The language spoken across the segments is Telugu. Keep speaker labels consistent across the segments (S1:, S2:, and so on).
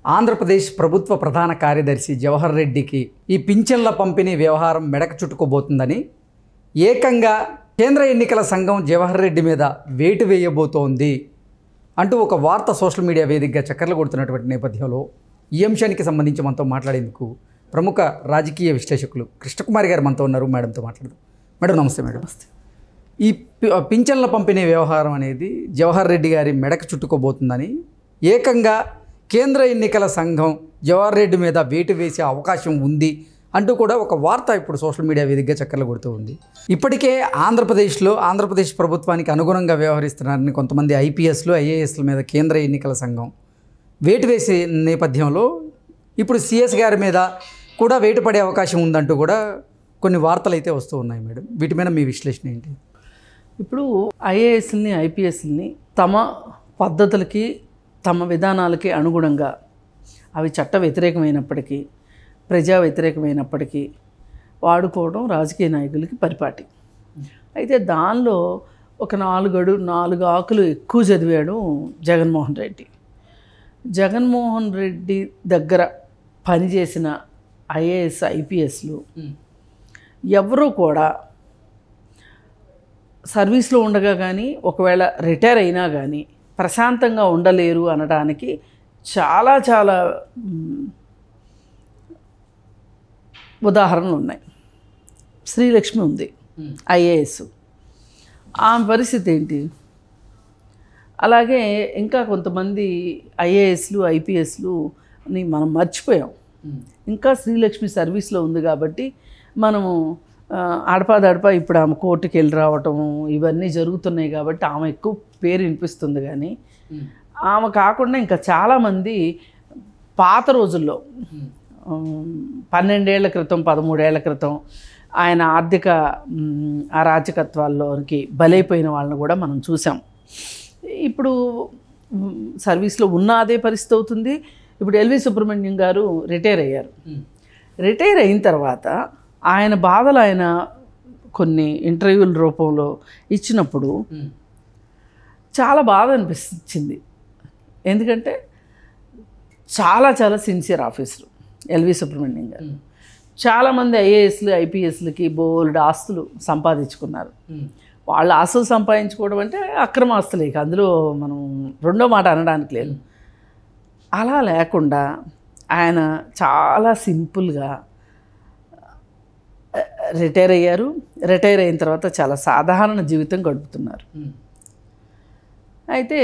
S1: ఆంధ్రప్రదేశ్ ప్రభుత్వ ప్రధాన కార్యదర్శి జవహర్ రెడ్డికి ఈ పింఛన్ల పంపిణీ వ్యవహారం మెడకు చుట్టుకోబోతుందని ఏకంగా కేంద్ర ఎన్నికల సంఘం జవహర్ రెడ్డి మీద వేటు వేయబోతోంది అంటూ ఒక వార్త సోషల్ మీడియా వేదికగా చక్కర్లు కొడుతున్నటువంటి నేపథ్యంలో ఈ అంశానికి సంబంధించి మనతో మాట్లాడేందుకు ప్రముఖ రాజకీయ విశ్లేషకులు కృష్ణకుమారి గారు మనతో ఉన్నారు. మేడంతో మాట్లాడదాం. మేడం నమస్తే. మేడం నమస్తే. ఈ పింఛన్ల పంపిణీ వ్యవహారం అనేది జవహర్ రెడ్డి గారి మెడకు చుట్టుకోబోతుందని ఏకంగా కేంద్ర ఎన్నికల సంఘం జవహర్ రెడ్డి మీద వేటు వేసే అవకాశం ఉంది అంటూ కూడా ఒక వార్త ఇప్పుడు సోషల్ మీడియా వేదికగా చక్కర్లు కొడుతూ ఉంది. ఇప్పటికే ఆంధ్రప్రదేశ్ ప్రభుత్వానికి అనుగుణంగా వ్యవహరిస్తున్నారని కొంతమంది ఐపీఎస్లు ఐఏఎస్ల మీద కేంద్ర ఎన్నికల సంఘం వేటు వేసే నేపథ్యంలో ఇప్పుడు సిఎస్ గారి మీద కూడా వేటు పడే అవకాశం ఉందంటూ కూడా కొన్ని వార్తలు అయితే వస్తూ ఉన్నాయి. మేడం వీటి మీద మీ విశ్లేషణ ఏంటి?
S2: ఇప్పుడు ఐఏఎస్ని ఐపీఎస్ని తమ పద్ధతులకి తమ విధానాలకి అనుగుణంగా అవి చట్ట వ్యతిరేకమైనప్పటికీ ప్రజా వ్యతిరేకమైనప్పటికీ వాడుకోవడం రాజకీయ నాయకులకి పరిపాటి. అయితే దానిలో ఒక 4 ఆకులు ఎక్కువ చదివాడు జగన్మోహన్ రెడ్డి. జగన్మోహన్ రెడ్డి దగ్గర పనిచేసిన ఐఏఎస్ ఐపీఎస్లు ఎవరూ కూడా సర్వీస్లో ఉండగా కానీ ఒకవేళ రిటైర్ అయినా కానీ ప్రశాంతంగా ఉండలేరు అనడానికి చాలా ఉదాహరణలు ఉన్నాయి. శ్రీలక్ష్మి ఉంది, ఐఏఎస్. ఆమె పరిస్థితి ఏంటి? అలాగే ఇంకా కొంతమంది ఐఏఎస్లు ఐపీఎస్లుని మనం మర్చిపోయాం. ఇంకా శ్రీలక్ష్మి సర్వీస్లో ఉంది కాబట్టి మనము అడపాదడపా ఇప్పుడు ఆమె కోర్టుకి వెళ్ళి రావటం ఇవన్నీ జరుగుతున్నాయి కాబట్టి ఆమె ఎక్కువ పేరు వినిపిస్తుంది. కానీ ఆమె కాకుండా ఇంకా చాలామంది పాత రోజుల్లో 12 ఏళ్ల క్రితం 13 ఏళ్ల క్రితం ఆయన ఆర్థిక అరాచకత్వాల్లోకి బలైపోయిన వాళ్ళని కూడా మనం చూసాం. ఇప్పుడు సర్వీస్లో ఉన్న అదే పరిస్థితి అవుతుంది. ఇప్పుడు ఎల్వి సుబ్రహ్మణ్యం గారు రిటైర్ అయ్యారు. రిటైర్ అయిన తర్వాత ఆయన బాధలు ఆయన కొన్ని ఇంటర్వ్యూల రూపంలో ఇచ్చినప్పుడు చాలా బాధ అనిపించింది. ఎందుకంటే చాలా సిన్సియర్ ఆఫీసర్ ఎల్వి సుబ్రహ్మణ్యం గారు. చాలామంది ఐఏఎస్లు ఐపీఎస్లకి బోల్డ్ ఆస్తులు సంపాదించుకున్నారు. వాళ్ళ ఆస్తులు సంపాదించుకోవడం అంటే అక్రమ ఆస్తులే, అందులో మనం రెండో మాట అనడానికి లేదు. అలా లేకుండా ఆయన చాలా సింపుల్గా రిటైర్ అయ్యారు. రిటైర్ అయిన తర్వాత చాలా సాధారణ జీవితం గడుపుతున్నారు. అయితే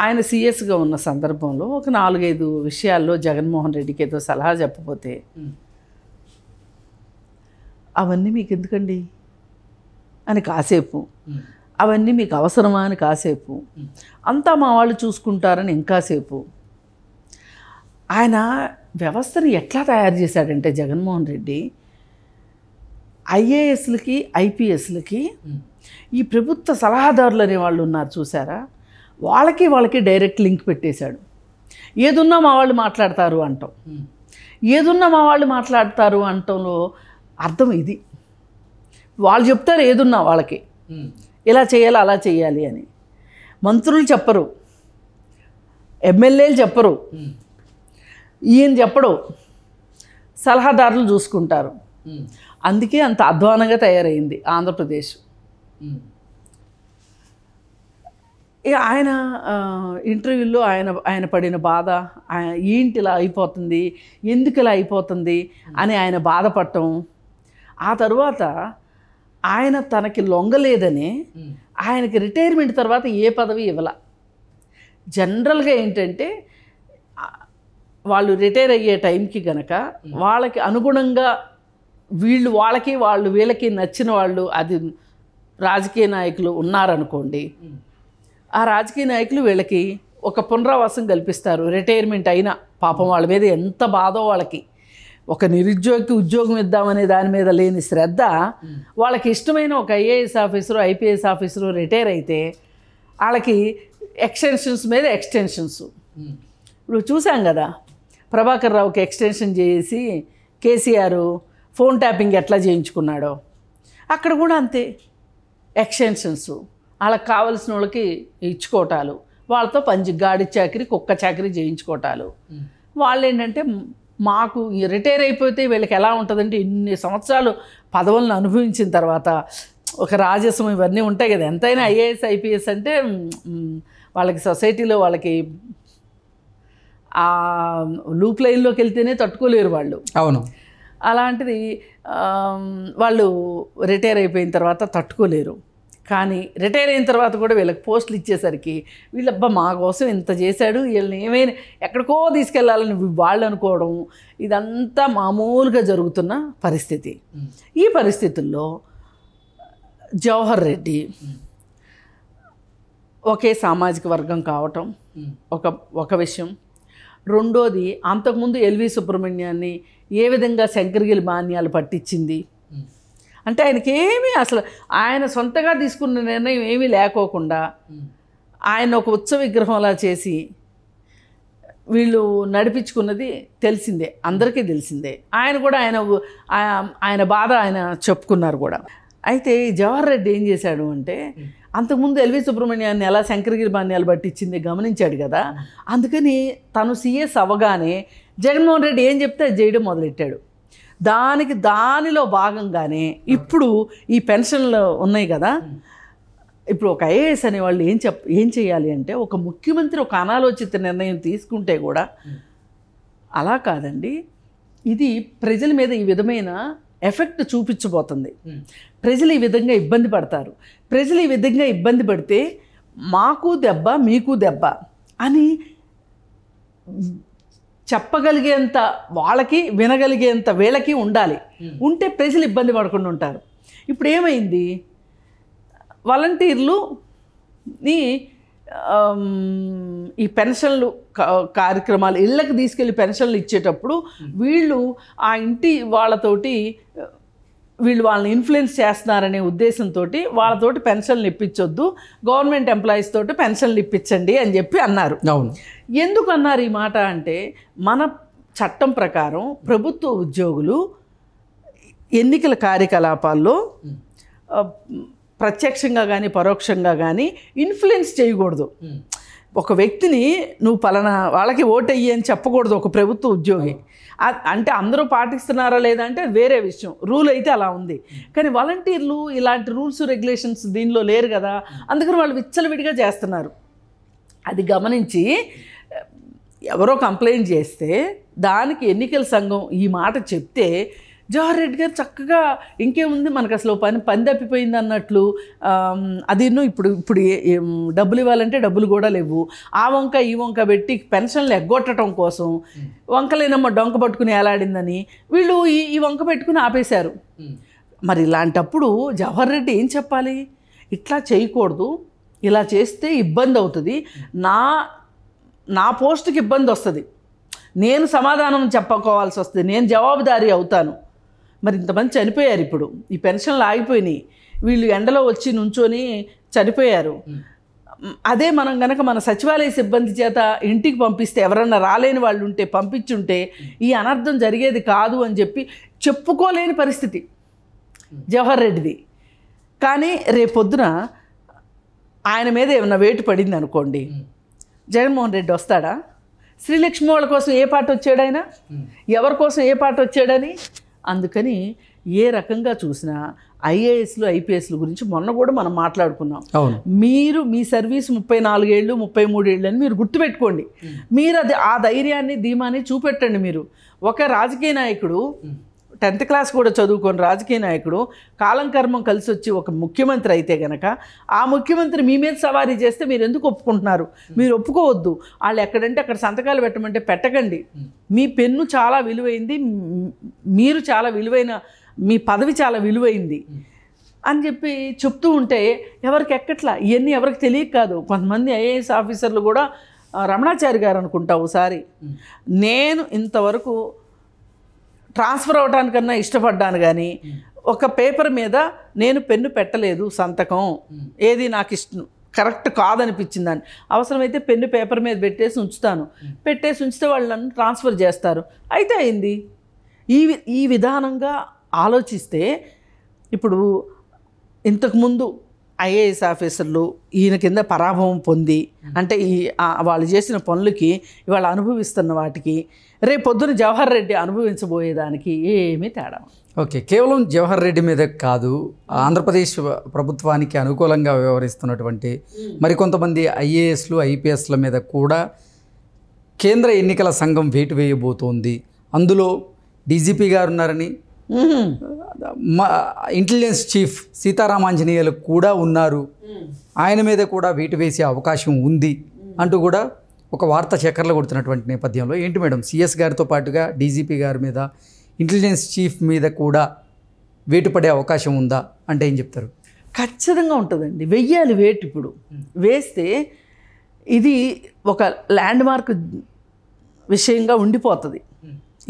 S2: ఆయన సీఎస్గా ఉన్న సందర్భంలో ఒక 4-5 విషయాల్లో జగన్మోహన్ రెడ్డికి ఏదో సలహా చెప్పపోతే అవన్నీ మీకు ఎందుకండి అని కాసేపు, అవన్నీ మీకు అవసరమా అని కాసేపు, అంతా మా వాళ్ళు చూసుకుంటారని ఇంకాసేపు, ఆయన వ్యవస్థను ఎట్లా తయారు చేశాడంటే జగన్మోహన్ రెడ్డి ఐఏఎస్లకి ఐపీఎస్లకి ఈ ప్రభుత్వ సలహాదారులు అనేవాళ్ళు ఉన్నారు చూసారా, వాళ్ళకి డైరెక్ట్ లింక్ పెట్టేశాడు. ఏదున్నా మా వాళ్ళు మాట్లాడతారు అంటాం. ఏదున్నా మా వాళ్ళు మాట్లాడతారు అంటంలో అర్థం ఇది. వాళ్ళు చెప్తారు ఏదున్నా వాళ్ళకి ఇలా చేయాలి అలా చేయాలి అని. మంత్రులు చెప్పరు, ఎమ్మెల్యేలు చెప్పరు, ఈయన చెప్పడు, సలహాదారులు చూసుకుంటారు. అందుకే అంత అధ్వానంగా తయారైంది ఆంధ్రప్రదేశ్. ఆయన ఇంటర్వ్యూల్లో ఆయన పడిన బాధ, ఏంటి ఇలా అయిపోతుంది, ఎందుకు ఇలా అయిపోతుంది అని ఆయన బాధపడటం. ఆ తర్వాత ఆయన తనకి లొంగలేదని ఆయనకి రిటైర్మెంట్ తర్వాత ఏ పదవి ఇవ్వాల. జనరల్గా ఏంటంటే వాళ్ళు రిటైర్ అయ్యే టైంకి గనక వాళ్ళకి అనుగుణంగా వీళ్ళకి నచ్చిన వాళ్ళు, అది రాజకీయ నాయకులు ఉన్నారనుకోండి, ఆ రాజకీయ నాయకులు వీళ్ళకి ఒక పునరావాసం కల్పిస్తారు. రిటైర్మెంట్ అయినా పాపం వాళ్ళ మీద ఎంత బాధో వాళ్ళకి. ఒక నిరుద్యోగికి ఉద్యోగం ఇద్దామనే దాని మీద లేని శ్రద్ధ, వాళ్ళకి ఇష్టమైన ఒక IAS officer IPS officer retire అయితే వాళ్ళకి ఎక్స్టెన్షన్స్ మీద ఎక్స్టెన్షన్స్. ఇప్పుడు చూసాం కదా, ప్రభాకర్ రావుకి ఎక్స్టెన్షన్ చేసి కేసీఆర్ ఫోన్ ట్యాపింగ్ ఎట్లా చేయించుకున్నాడో అక్కడ కూడా అంతే. ఎక్స్టెన్షన్స్ వాళ్ళకి కావాల్సిన వాళ్ళకి ఇచ్చుకోవటాలు, వాళ్ళతో గాడి చాకరీ కుక్క చాకరీ చేయించుకోవటాలు. వాళ్ళు ఏంటంటే మాకు రిటైర్ అయిపోతే వీళ్ళకి ఎలా ఉంటుందంటే ఇన్ని సంవత్సరాలు పదవులను అనుభవించిన తర్వాత ఒక రాజస్వం ఇవన్నీ ఉంటాయి కదా. ఎంతైనా ఐఏఎస్ ఐపీఎస్ అంటే వాళ్ళకి సొసైటీలో వాళ్ళకి ఆ లూప్ లైన్లోకి వెళ్తేనే తట్టుకోలేరు వాళ్ళు.
S1: అవును.
S2: అలాంటిది వాళ్ళు రిటైర్ అయిపోయిన తర్వాత తట్టుకోలేరు. కానీ రిటైర్ అయిన తర్వాత కూడా వీళ్ళకి పోస్టులు ఇచ్చేసరికి వీళ్ళబ్బా మా కోసం ఇంత చేశాడు, వీళ్ళని ఏమైనా ఎక్కడికో తీసుకెళ్లాలని వాళ్ళు అనుకోవడం, ఇదంతా మామూలుగా జరుగుతున్న పరిస్థితి. ఈ పరిస్థితుల్లో జవహర్ రెడ్డి ఒకే సామాజిక వర్గం కావటం ఒక విషయం. రెండోది, అంతకుముందు ఎల్వి సుబ్రహ్మణ్యాన్ని ఏ విధంగా శంకరగిరి మాన్యాలు పట్టించింది అంటే ఆయనకి ఏమీ అసలు ఆయన సొంతగా తీసుకున్న నిర్ణయం ఏమీ లేకోకుండా ఆయన ఒక ఉత్సవ విగ్రహంలా చేసి వీళ్ళు నడిపించుకున్నది తెలిసిందే, అందరికీ తెలిసిందే. ఆయన కూడా ఆయన బాధ ఆయన చెప్పుకున్నారు కూడా. అయితే జవహర్ రెడ్డి ఏం చేశాడు అంటే అంతకుముందు ఎల్వి సుబ్రహ్మణ్యాన్ని ఎలా శంకరగిరి మాన్యాలు పట్టించింది గమనించాడు కదా. అందుకని తను సీఎస్ అవ్వగానే జగన్మోహన్ రెడ్డి ఏం చెప్తే అది చేయడం మొదలెట్టాడు. దానిలో భాగంగానే ఇప్పుడు ఈ పెన్షన్లు ఉన్నాయి కదా, ఇప్పుడు ఒక ఐఏఎస్ అనేవాళ్ళు ఏం చేయాలి అంటే ఒక ముఖ్యమంత్రి ఒక అనాలోచిత నిర్ణయం తీసుకుంటే కూడా అలా కాదండి, ఇది ప్రజల మీద ఈ విధమైన ఎఫెక్ట్ చూపించబోతుంది, ప్రజలు ఈ విధంగా ఇబ్బంది పడతారు, ప్రజలు ఈ విధంగా ఇబ్బంది పడితే మాకు దెబ్బ మీకు దెబ్బ అని చెప్పగలిగేంత వాళ్ళకి, వినగలిగేంత వీళ్ళకి ఉండాలి. ఉంటే ప్రజలు ఇబ్బంది పడకుండా ఉంటారు. ఇప్పుడు ఏమైంది, వాలంటీర్లుని ఈ పెన్షన్లు కార్యక్రమాలు ఇళ్ళకి తీసుకెళ్ళి పెన్షన్లు ఇచ్చేటప్పుడు వీళ్ళు ఆ ఇంటి వాళ్ళతోటి వాళ్ళని ఇన్ఫ్లుయెన్స్ చేస్తున్నారనే ఉద్దేశంతో వాళ్ళతోటి పెన్షన్లు ఇప్పించొద్దు, గవర్నమెంట్ ఎంప్లాయీస్ తోటి పెన్షన్లు ఇప్పించండి అని చెప్పి అన్నారు.
S1: అవును.
S2: ఎందుకు అన్నారు ఈ మాట అంటే మన చట్టం ప్రకారం ప్రభుత్వ ఉద్యోగులు ఎన్నికల కార్యకలాపాల్లో ప్రత్యక్షంగా కానీ పరోక్షంగా కానీ ఇన్ఫ్లుయెన్స్ చేయకూడదు. ఒక వ్యక్తిని నువ్వు పలానా వాళ్ళకి ఓటెయ్యి అని చెప్పకూడదు ఒక ప్రభుత్వ ఉద్యోగి. అంటే అందరూ పాటిస్తున్నారా లేదా అంటే వేరే విషయం, రూల్ అయితే అలా ఉంది. కానీ వాలంటీర్లు ఇలాంటి రూల్స్ రెగ్యులేషన్స్ దీనిలో లేరు కదా, అందుకని వాళ్ళు విచ్చలవిడిగా చేస్తున్నారు. అది గమనించి ఎవరో కంప్లైంట్ చేస్తే దానికి ఎన్నికల సంఘం ఈ మాట చెప్తే జవహర్ రెడ్డి గారు చక్కగా ఇంకేముంది మనకు అసలు పని తప్పిపోయింది అన్నట్లు ఇప్పుడు డబ్బులు ఇవ్వాలంటే డబ్బులు కూడా లేవు, ఆ వంక ఈ వంక పెట్టి పెన్షన్లు ఎగ్గొట్టడం కోసం వంకలేనమ్మ డొంక పట్టుకుని ఏలాడిందని వీళ్ళు ఈ వంక పెట్టుకుని ఆపేశారు. మరి ఇలాంటప్పుడు జవహర్ రెడ్డి ఏం చెప్పాలి, ఇట్లా చేయకూడదు, ఇలా చేస్తే ఇబ్బంది అవుతుంది, నా పోస్టుకి ఇబ్బంది వస్తుంది, నేను సమాధానం చెప్పుకోవాల్సి వస్తుంది, నేను జవాబుదారీ అవుతాను. మరి ఇంతమంది చనిపోయారు, ఇప్పుడు ఈ పెన్షన్లు ఆగిపోయినాయి, వీళ్ళు ఎండలో వచ్చి నుంచొని చనిపోయారు. అదే మనం గనక మన సచివాలయ సిబ్బంది చేత ఇంటికి పంపిస్తే, ఎవరన్నా రాలేని వాళ్ళు ఉంటే పంపించుంటే ఈ అనర్థం జరిగేది కాదు అని చెప్పి చెప్పుకోలేని పరిస్థితి జవహర్ రెడ్డిది. కానీ రేపొద్దున ఆయన మీద ఏమైనా వేటు పడింది అనుకోండి, జగన్మోహన్ రెడ్డి వస్తాడా? శ్రీలక్ష్మి వాళ్ళ కోసం ఏ పాట వచ్చాడు ఆయన, ఎవరి కోసం ఏ పాట వచ్చాడని. అందుకని ఏ రకంగా చూసినా ఐఏఎస్లు ఐపీఎస్ల గురించి మొన్న కూడా మనం మాట్లాడుకున్నాం. మీరు మీ సర్వీస్ 34 ఏళ్ళు 33 ఏళ్ళు అని మీరు గుర్తుపెట్టుకోండి. మీరు ఆ ధైర్యాన్ని ధీమాన్ని చూపెట్టండి. మీరు ఒక రాజకీయ నాయకుడు 10th క్లాస్ కూడా చదువుకొని రాజకీయ నాయకుడు కాలం కర్మం కలిసి వచ్చి ఒక ముఖ్యమంత్రి అయితే గనక ఆ ముఖ్యమంత్రి మీ మీద సవారీ చేస్తే మీరు ఎందుకు ఒప్పుకుంటున్నారు? మీరు ఒప్పుకోవద్దు. వాళ్ళు ఎక్కడంటే అక్కడ సంతకాలు పెట్టమంటే పెట్టకండి. మీ పెన్ను చాలా విలువైంది, మీరు చాలా విలువైన, మీ పదవి చాలా విలువైంది అని చెప్పి చెప్తూ ఉంటే ఎవరికి ఎక్కట్లా. ఇవన్నీ ఎవరికి తెలియక కాదు. కొంతమంది ఐఏఎస్ ఆఫీసర్లు కూడా, రమణాచారి గారు అనుకుంటా ఒకసారి, నేను ఇంతవరకు ట్రాన్స్ఫర్ అవడానికన్నా ఇష్టపడ్డాను కానీ ఒక పేపర్ మీద నేను పెన్ను పెట్టలేదు సంతకం, ఏది నాకు ఇష్టం కరెక్ట్ కాదనిపించిందని. అవసరమైతే పెన్ను పేపర్ మీద పెట్టేసి ఉంచితే వాళ్ళు నన్ను ట్రాన్స్ఫర్ చేస్తారు, అయితే అయింది. ఈ విధానంగా ఆలోచిస్తే ఇప్పుడు ఇంతకుముందు ఐఏఎస్ ఆఫీసర్లు ఈయన కింద పరాభవం పొంది అంటే వాళ్ళు చేసిన పనులకి ఇవాళ అనుభవిస్తున్న వాటికి రేపు పొద్దున జవహర్ రెడ్డి అనుభవించబోయేదానికి ఏమీ తేడా.
S1: ఓకే, కేవలం జవహర్ రెడ్డి మీద కాదు, ఆంధ్రప్రదేశ్ ప్రభుత్వానికి అనుకూలంగా వ్యవహరిస్తున్నటువంటి మరికొంతమంది ఐఏఎస్లు ఐపీఎస్ల మీద కూడా కేంద్ర ఎన్నికల సంఘం వేటు వేయబోతోంది. అందులో డీజీపీ గారు ఉన్నారని, ఇంటెలిజెన్స్ చీఫ్ సీతారామాంజనేయులు కూడా ఉన్నారు, ఆయన మీద కూడా వేటు వేసే అవకాశం ఉంది అంటూ కూడా ఒక వార్త చక్కర్లు కొడుతున్నటువంటి నేపథ్యంలో ఏంటి మేడం, సిఎస్ గారితో పాటుగా డీజీపీ గారి మీద, ఇంటెలిజెన్స్ చీఫ్ మీద కూడా వేటు పడే అవకాశం ఉందా అంటే ఏం చెప్తారు?
S2: ఖచ్చితంగా ఉంటుందండి, వెయ్యాలి వేటు. ఇప్పుడు వేస్తే ఇది ఒక ల్యాండ్ మార్క్ విషయంగా ఉండిపోతుంది.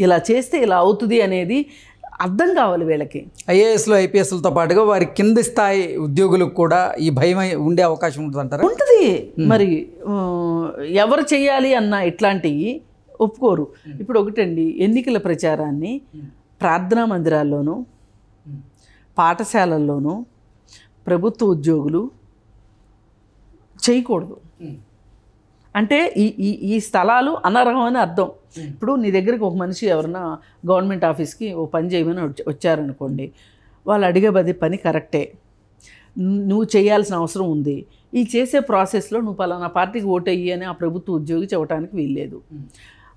S2: ఇలా చేస్తే ఇలా అవుతుంది అనేది అర్థం కావాలి వీళ్ళకి.
S1: ఐఏఎస్లు ఐపీఎస్లతో పాటుగా వారి కింది స్థాయి ఉద్యోగులకు కూడా ఈ భయం ఉండే అవకాశం ఉంటుంది అంటారా?
S2: ఉంటుంది. మరి ఎవరు చేయాలి అన్న ఇట్లాంటివి ఒప్పుకోరు. ఇప్పుడు ఒకటండి, ఎన్నికల ప్రచారాన్ని ప్రార్థనా మందిరాల్లోనూ పాఠశాలల్లోనూ ప్రభుత్వ ఉద్యోగులు చేయకూడదు. అంటే ఈ స్థలాలు అనర్హం అని అర్థం. ఇప్పుడు నీ దగ్గరికి ఒక మనిషి ఎవరన్నా గవర్నమెంట్ ఆఫీస్కి ఓ పని చేయమని వచ్చారనుకోండి, వాళ్ళు అడిగే పని కరెక్టే, నువ్వు చేయాల్సిన అవసరం ఉంది, ఈ చేసే ప్రాసెస్లో నువ్వు పలానా పార్టీకి ఓటయ్యి అని ఆ ప్రభుత్వ ఉద్యోగి చెప్పడానికి వీల్లేదు.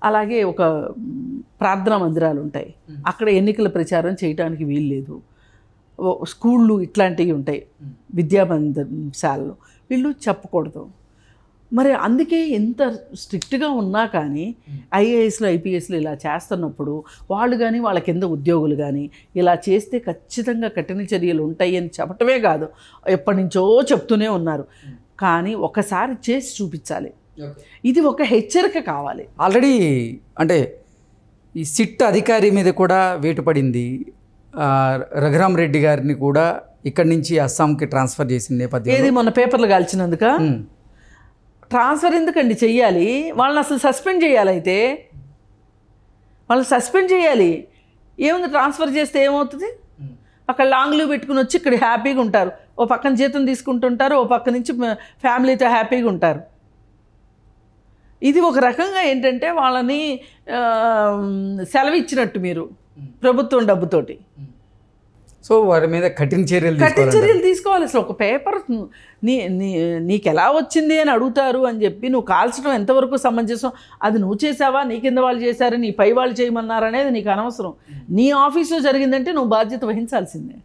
S2: అలాగే ఒక ప్రార్థనా మందిరాలు ఉంటాయి, అక్కడ ఎన్నికల ప్రచారం చేయడానికి వీల్లేదు. స్కూళ్ళు ఇట్లాంటివి ఉంటాయి, విద్యాశాలలు, వీళ్ళు చెప్పకూడదు. మరి అందుకే ఎంత స్ట్రిక్ట్గా ఉన్నా కానీ ఐఏఎస్లు ఐపీఎస్లు ఇలా చేస్తున్నప్పుడు వాళ్ళు కానీ వాళ్ళ కింద ఉద్యోగులు కానీ ఇలా చేస్తే ఖచ్చితంగా కఠిన చర్యలు ఉంటాయి అని చెప్పటమే కాదు, ఎప్పటి నుంచో చెప్తూనే ఉన్నారు. కానీ ఒకసారి చేసి చూపించాలి. ఇది ఒక హెచ్చరిక కావాలి.
S1: ఆల్రెడీ అంటే ఈ సిట్ అధికారి మీద కూడా వేటు పడింది. రఘురామ్ రెడ్డి గారిని కూడా ఇక్కడి నుంచి అస్సాంకి ట్రాన్స్ఫర్ చేసిన నేపథ్యం
S2: ఏది మొన్న పేపర్లు కాల్చినందుక ట్రాన్స్ఫర్ ఎందుకండి చెయ్యాలి? వాళ్ళని అసలు సస్పెండ్ చేయాలి. అయితే వాళ్ళని సస్పెండ్ చేయాలి. ఏముంది, ట్రాన్స్ఫర్ చేస్తే ఏమవుతుంది? అక్కడ లాంగ్ లీవ్ పెట్టుకుని వచ్చి ఇక్కడ హ్యాపీగా ఉంటారు, ఓ పక్కన జీతం తీసుకుంటుంటారు, ఓ పక్క నుంచి ఫ్యామిలీతో హ్యాపీగా ఉంటారు. ఇది ఒక రకంగా ఏంటంటే వాళ్ళని సెలవు ఇచ్చినట్టు మీరు ప్రభుత్వం డబ్బుతోటి.
S1: సో వారి మీద కఠిన చర్యలు
S2: తీసుకోవాలి. అసలు ఒక పేపర్ నీకు ఎలా వచ్చింది అని అడుగుతారు అని చెప్పి నువ్వు కాల్చడం ఎంతవరకు సమంజసం? అది నువ్వు చేసావా, నీ కింద వాళ్ళు చేశారు, నీ పై వాళ్ళు చేయమన్నారనేది నీకు అనవసరం. నీ ఆఫీస్లో జరిగిందంటే నువ్వు బాధ్యత వహించాల్సిందే.